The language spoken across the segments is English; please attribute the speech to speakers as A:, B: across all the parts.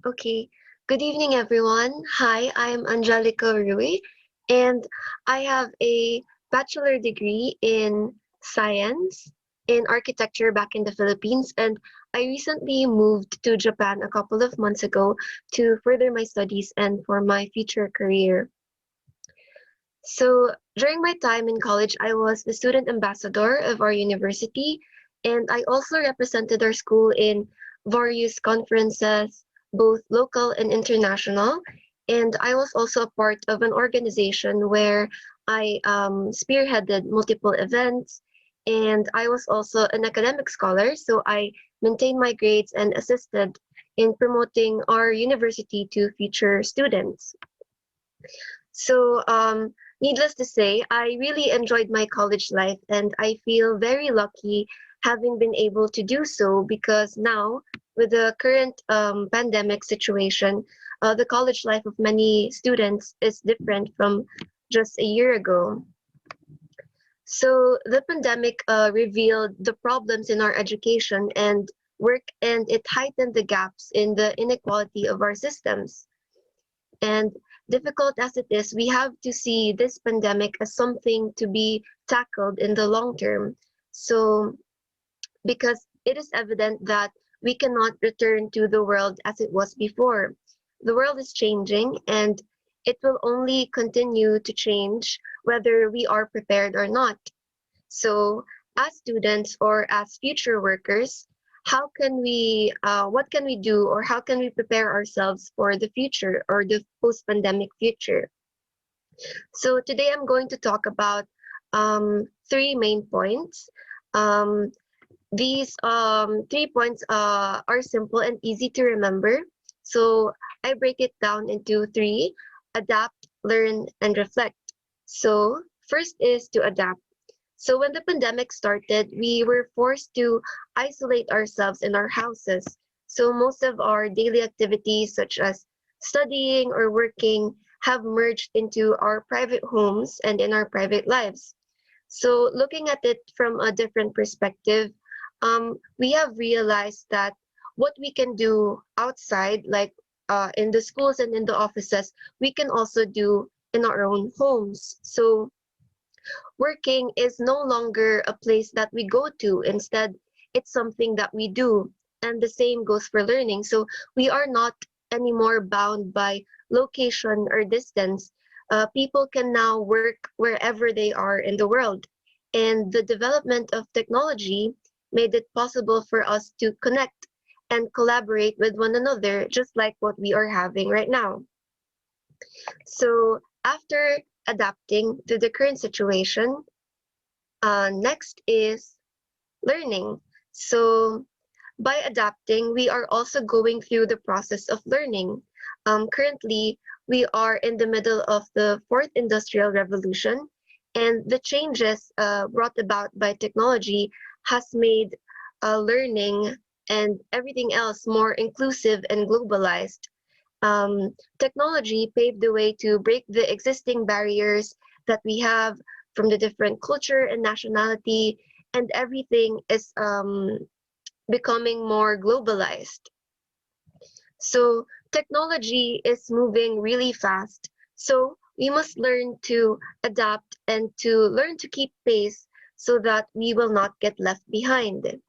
A: Okay. Good evening, everyone. Hi, I'm Angelica Rui, and I have a bachelor degree in science in architecture back in the Philippines, and I recently moved to Japan a couple of months ago to further my studies and for my future career. So during my time in college, I was the student ambassador of our university, and I also represented our school in various conferences, both local and international. And I was also a part of an organization where I spearheaded multiple events, and I was also an academic scholar, so I maintained my grades and assisted in promoting our university to future students. So, needless to say, I really enjoyed my college life, and I feel very lucky having been able to do so because now, with the current pandemic situation, the college life of many students is different from just a year ago. So, the pandemic revealed the problems in our education and work, and it heightened the gaps in the inequality of our systems. And difficult as it is, we have to see this pandemic as something to be tackled in the long term. So, because it is evident that we cannot return to the world as it was before. The world is changing and it will only continue to change whether we are prepared or not. So, as students or as future workers, what can we do, or how can we prepare ourselves for the future or the post-pandemic future? So today I'm going to talk about three main points. Um, these 3 points are simple and easy to remember. So I break it down into three: adapt, learn, and reflect. So first is to adapt. So when the pandemic started, we were forced to isolate ourselves in our houses. So most of our daily activities, such as studying or working, have merged into our private homes and in our private lives. So looking at it from a different perspective, we have realized that what we can do outside, like in the schools and in the offices, we can also do in our own homes. So working is no longer a place that we go to. Instead, it's something that we do. And the same goes for learning. So we are not anymore bound by location or distance. People can now work wherever they are in the world. And the development of technology made it possible for us to connect and collaborate with one another, just like what we are having right now. So after adapting to the current situation, next is learning. So by adapting, we are also going through the process of learning. Currently, we are in the middle of the fourth industrial revolution, and the changes brought about by technology has made learning and everything else more inclusive and globalized. Technology paved the way to break the existing barriers that we have from the different culture and nationality, and everything is becoming more globalized. So technology is moving really fast. So we must learn to adapt and to learn to keep pace so that we will not get left behind.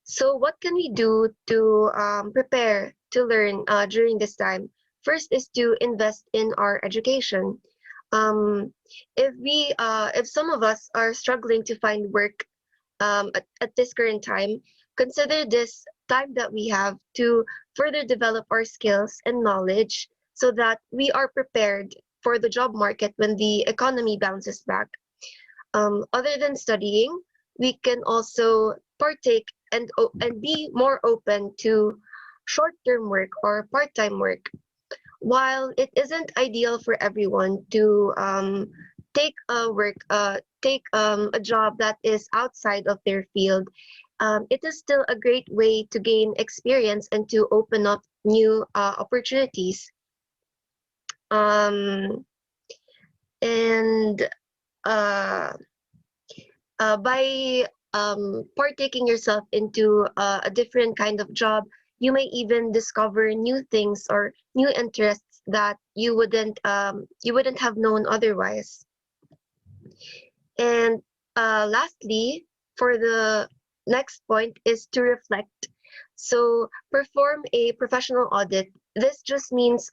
A: So what can we do to prepare to learn during this time? First is to invest in our education. Um, if some of us are struggling to find work at this current time, consider this time that we have to further develop our skills and knowledge so that we are prepared for the job market when the economy bounces back. Other than studying, we can also partake and be more open to short-term work or part-time work. While it isn't ideal for everyone to take a job that is outside of their field, it is still a great way to gain experience and to open up new opportunities. Um, and uh, by partaking yourself into a different kind of job, you may even discover new things or new interests that you wouldn't have known otherwise. And lastly, for the next point is to reflect. So perform a professional audit. This just means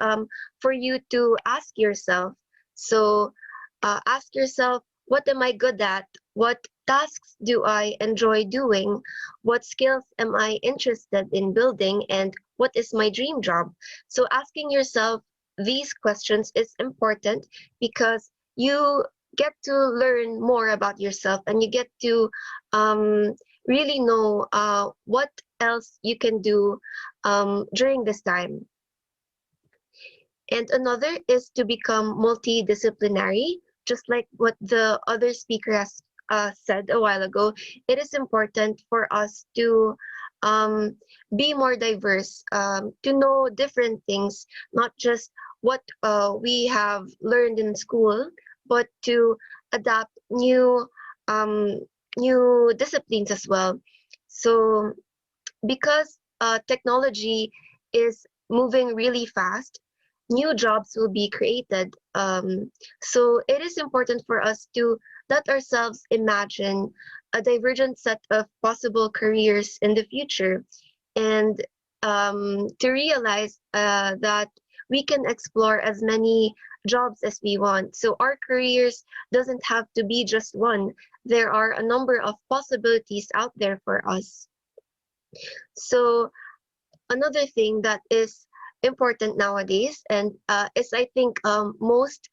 A: for you to ask yourself. So ask yourself, what am I good at? What tasks do I enjoy doing? What skills am I interested in building? And what is my dream job? So asking yourself these questions is important because you get to learn more about yourself and you get to um, really know what else you can do during this time. And another is to become multidisciplinary, just like what the other speaker has said a while ago. It is important for us to um, be more diverse, to know different things, not just what we have learned in school, but to adapt um, new disciplines as well. So because technology is moving really fast, new jobs will be created. So it is important for us to let ourselves imagine a divergent set of possible careers in the future and to realize that we can explore as many jobs as we want. So our careers doesn't have to be just one. There are a number of possibilities out there for us. So another thing that is important nowadays, and is I think most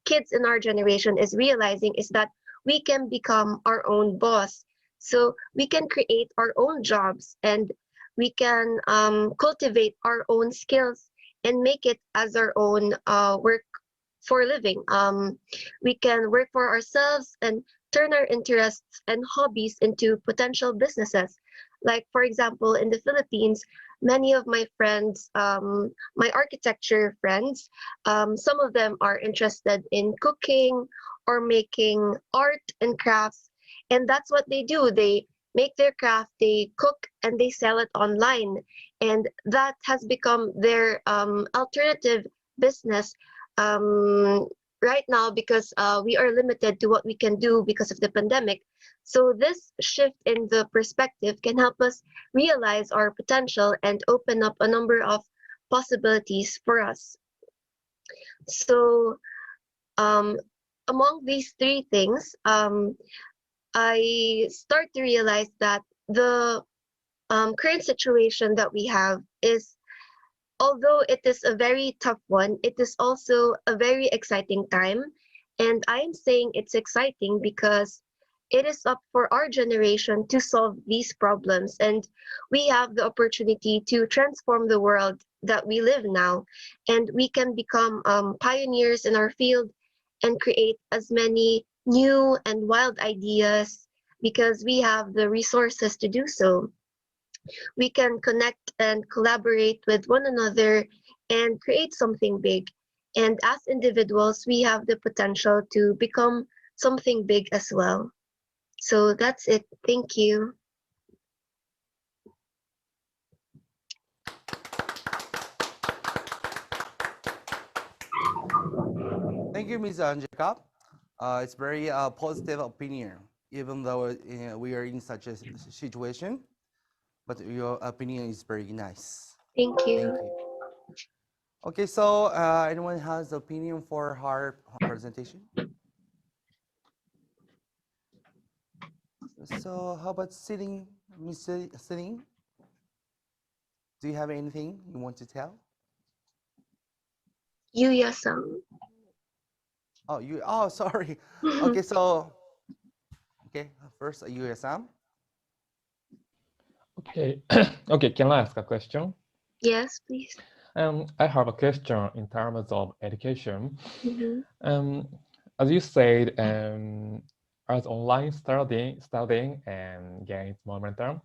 A: kids in our generation is realizing, is that we can become our own boss. So we can create our own jobs and we can cultivate our own skills and make it as our own work for living. We can work for ourselves and turn our interests and hobbies into potential businesses. Like, for example, in the Philippines, many of my friends, my architecture friends, some of them are interested in cooking or making art and crafts. And that's what they do. They make their craft, they cook, and they sell it online. And that has become their alternative business um, right now because we are limited to what we can do because of the pandemic. So this shift in the perspective can help us realize our potential and open up a number of possibilities for us. So um, among these three things, I start to realize that the current situation that we have is, although it is a very tough one, it is also a very exciting time. And I'm saying it's exciting because it is up for our generation to solve these problems. And we have the opportunity to transform the world that we live now. And we can become pioneers in our field and create as many new and wild ideas because we have the resources to do so. We can connect and collaborate with one another and create something big. And as individuals, we have the potential to become something big as well. So that's it. Thank you.
B: Thank you, Ms. Angelica. It's very positive opinion, even though we are in such a situation. But your opinion is very nice.
A: Thank
B: Thank
A: you.
B: you. Okay, so anyone has opinion for her presentation? So how about sitting, Mr. Sitting? Do you have anything you want to tell?
A: Yuya-san.
B: Oh, you. Oh, sorry. Okay, so okay, first USM.
C: Okay, okay, can I ask a question?
A: Yes, please.
C: I have a question in terms of education.
A: Mm-hmm.
C: As you said, as online studying gains momentum,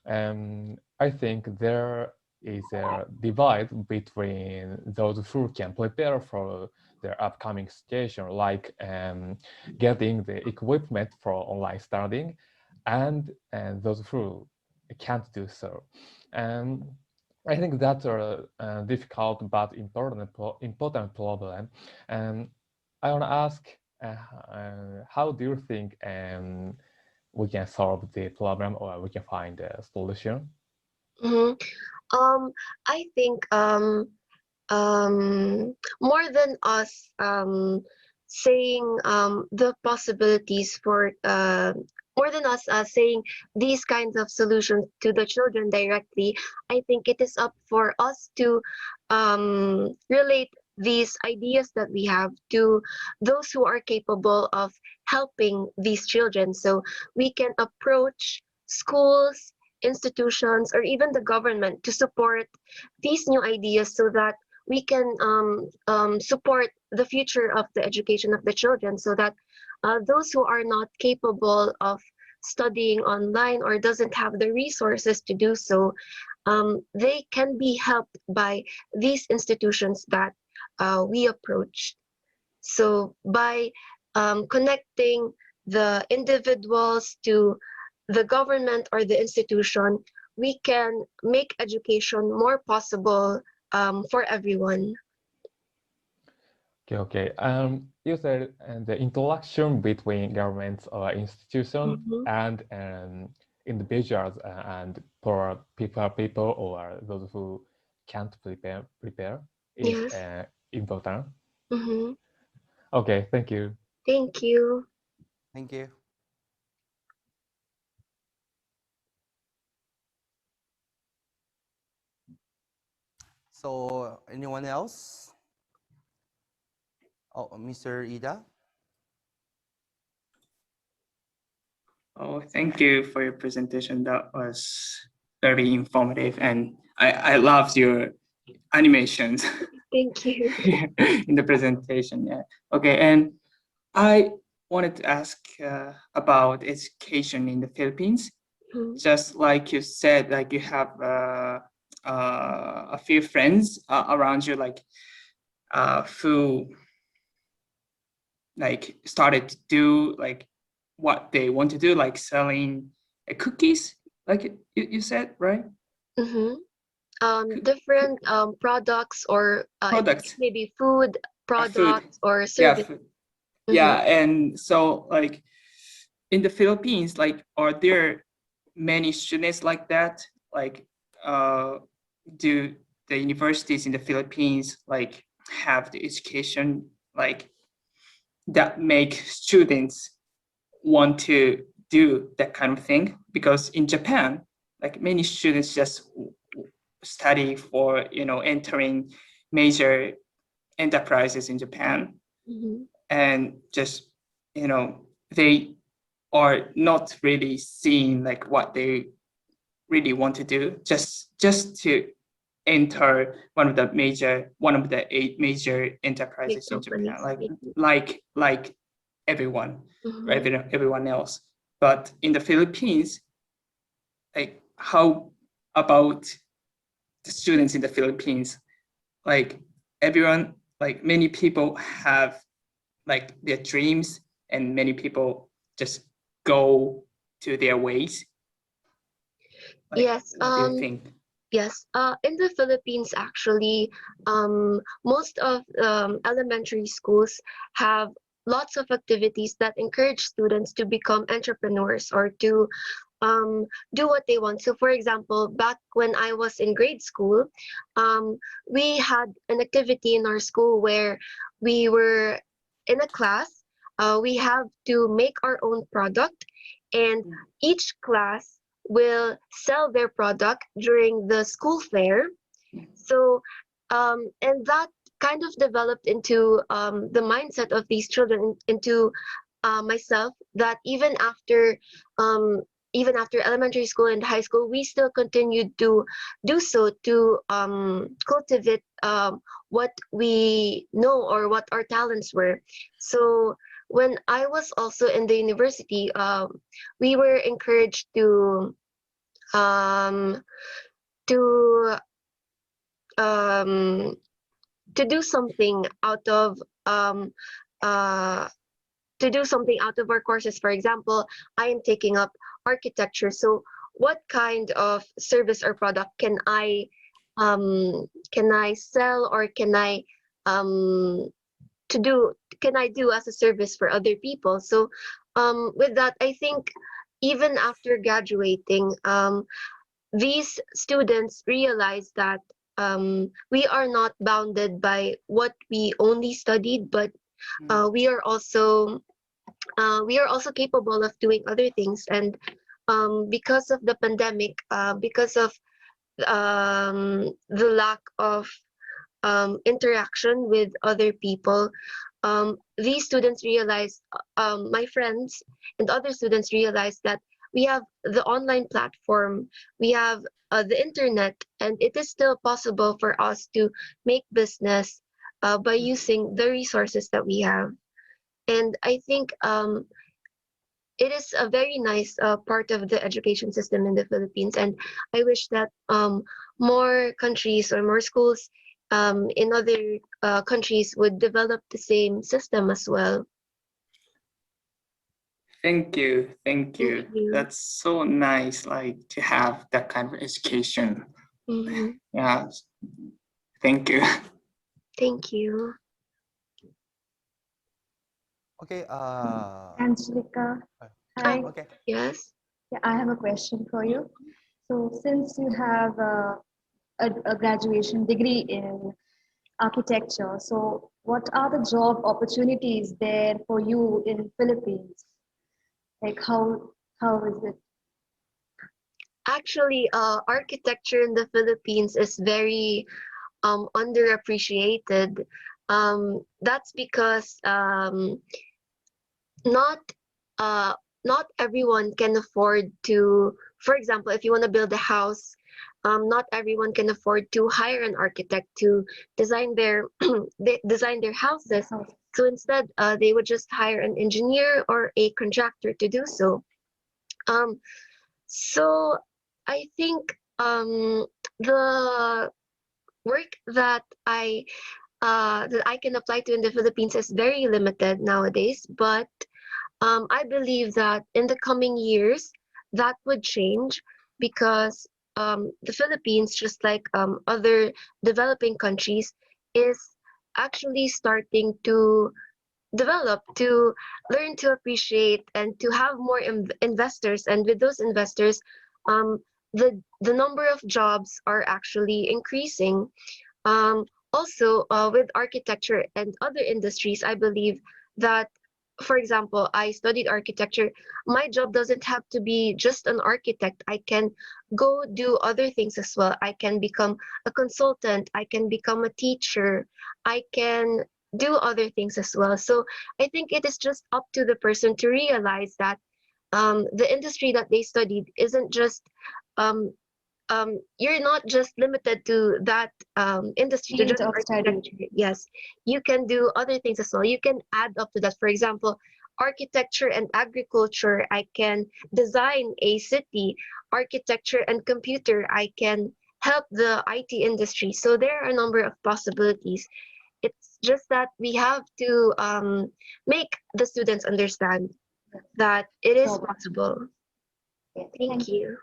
C: I think there is a divide between those who can prepare for their upcoming situation, like getting the equipment for online studying, and those who can't do so. And I think that's a difficult but important problem. And I want to ask, how do you think we can solve the problem, or we can find a solution?
A: Mhm. I think more than us saying the possibilities for more than us saying these kinds of solutions to the children directly, I think it is up for us to relate these ideas that we have to those who are capable of helping these children. So we can approach schools, institutions, or even the government to support these new ideas so that we can support the future of the education of the children, so that those who are not capable of studying online or doesn't have the resources to do so, they can be helped by these institutions that we approached. So by connecting the individuals to the government or the institution, we can make education more possible for everyone.
C: Okay. You said the interaction between governments or institutions
A: Mhm.
C: and individuals and poor people or those who can't prepare is
A: Yes.
C: important.
A: Mm-hmm.
C: Okay, thank you.
A: Thank you.
B: Thank you. So anyone else? Oh, Mr. Ida?
D: Oh, thank you for your presentation. That was very informative, and I loved your animations
A: Thank you.
D: in the presentation. Yeah. Okay, and I wanted to ask about education in the Philippines.
A: Mhm.
D: Just like you said, like you have a few friends around you, like who like started to do like what they want to do, like selling cookies, like you said, right?
A: Mm-hmm. Different products or
D: Products,
A: maybe food
D: food,
A: products or
D: yeah,
A: service.
D: food.
A: Mm-hmm.
D: Yeah, and so like in the Philippines, like are there many students like that? Like, do the universities in the Philippines like have the education like that make students want to do that kind of thing? Because in Japan, like many students just study for entering major enterprises in Japan,
A: Mm-hmm.
D: and just they are not really seeing like what they really want to do, just to enter one of the 8 major
A: Big
D: enterprises in Japan,
A: companies.
D: like everyone,
A: Mm-hmm.
D: right? Everyone else. But in the Philippines, like how about the students in the Philippines? Like everyone, like many people have like their dreams, and many people just go to their ways. Like,
A: Yes.
D: what do you think?
A: Yes. In the Philippines, actually, most of elementary schools have lots of activities that encourage students to become entrepreneurs or to do what they want. So, for example, back when I was in grade school, we had an activity in our school where we were in a class. We have to make our own product, and each class will sell their product during the school fair. So, and that kind of developed into the mindset of these children, into myself, that um, even after elementary school and high school, we still continued to do so to cultivate what we know or what our talents were. So when I was also in the university, we were encouraged um, to um, to do something out of uh, to do something out of our courses. For example, I am taking up architecture. So what kind of service or product can I sell, or can I do as a service for other people. So with that, I think even after graduating, these students realize that we are not bounded by what we only studied, but we are also capable of doing other things. And because of the pandemic, because of the lack of interaction with other people, these students realized, my friends and other students realized that we have the online platform, we have the internet, and it is still possible for us to make business by using the resources that we have. And I think it is a very nice part of the education system in the Philippines, and I wish that more countries or more schools in other countries would develop the same system as well.
D: Thank you. Thank you.
A: Thank you.
D: That's so nice, like to have that kind of education.
A: Mhm.
D: Yeah. Thank you.
A: Thank you.
B: Okay.
E: Angelica, hi.
B: Okay.
A: Yes.
E: Yeah, I have a question for you. So since you have a graduation degree in architecture, so what are the job opportunities there for you in Philippines? Like how is it?
A: Actually, architecture in the Philippines is very underappreciated. That's because not not everyone can afford to, for example, if you want to build a house, not everyone can afford to hire an architect to design their design their houses. So instead, they would just hire an engineer or a contractor to do so. So I think the work that I can apply to in the Philippines is very limited nowadays, but I believe that in the coming years that would change, because the Philippines, just like other developing countries, is actually starting to develop, to learn to appreciate, and to have more investors. And with those investors, the number of jobs are actually increasing. Also, with architecture and other industries, I believe that, for example, I studied architecture. My job doesn't have to be just an architect. I can go do other things as well. I can become a consultant. I can become a teacher. I can do other things as well. So I think it is just up to the person to realize that the industry that they studied isn't just you're not just limited to that industry, to
E: Field
A: just
E: of study.
A: architecture. Yes, you can do other things as well. You can add up to that. For example, architecture and agriculture, I can design a city. Architecture and computer, I can help the IT industry. So there are a number of possibilities. It's just that we have to make the students understand that it is possible. Thank you.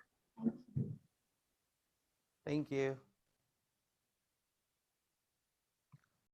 B: Thank you.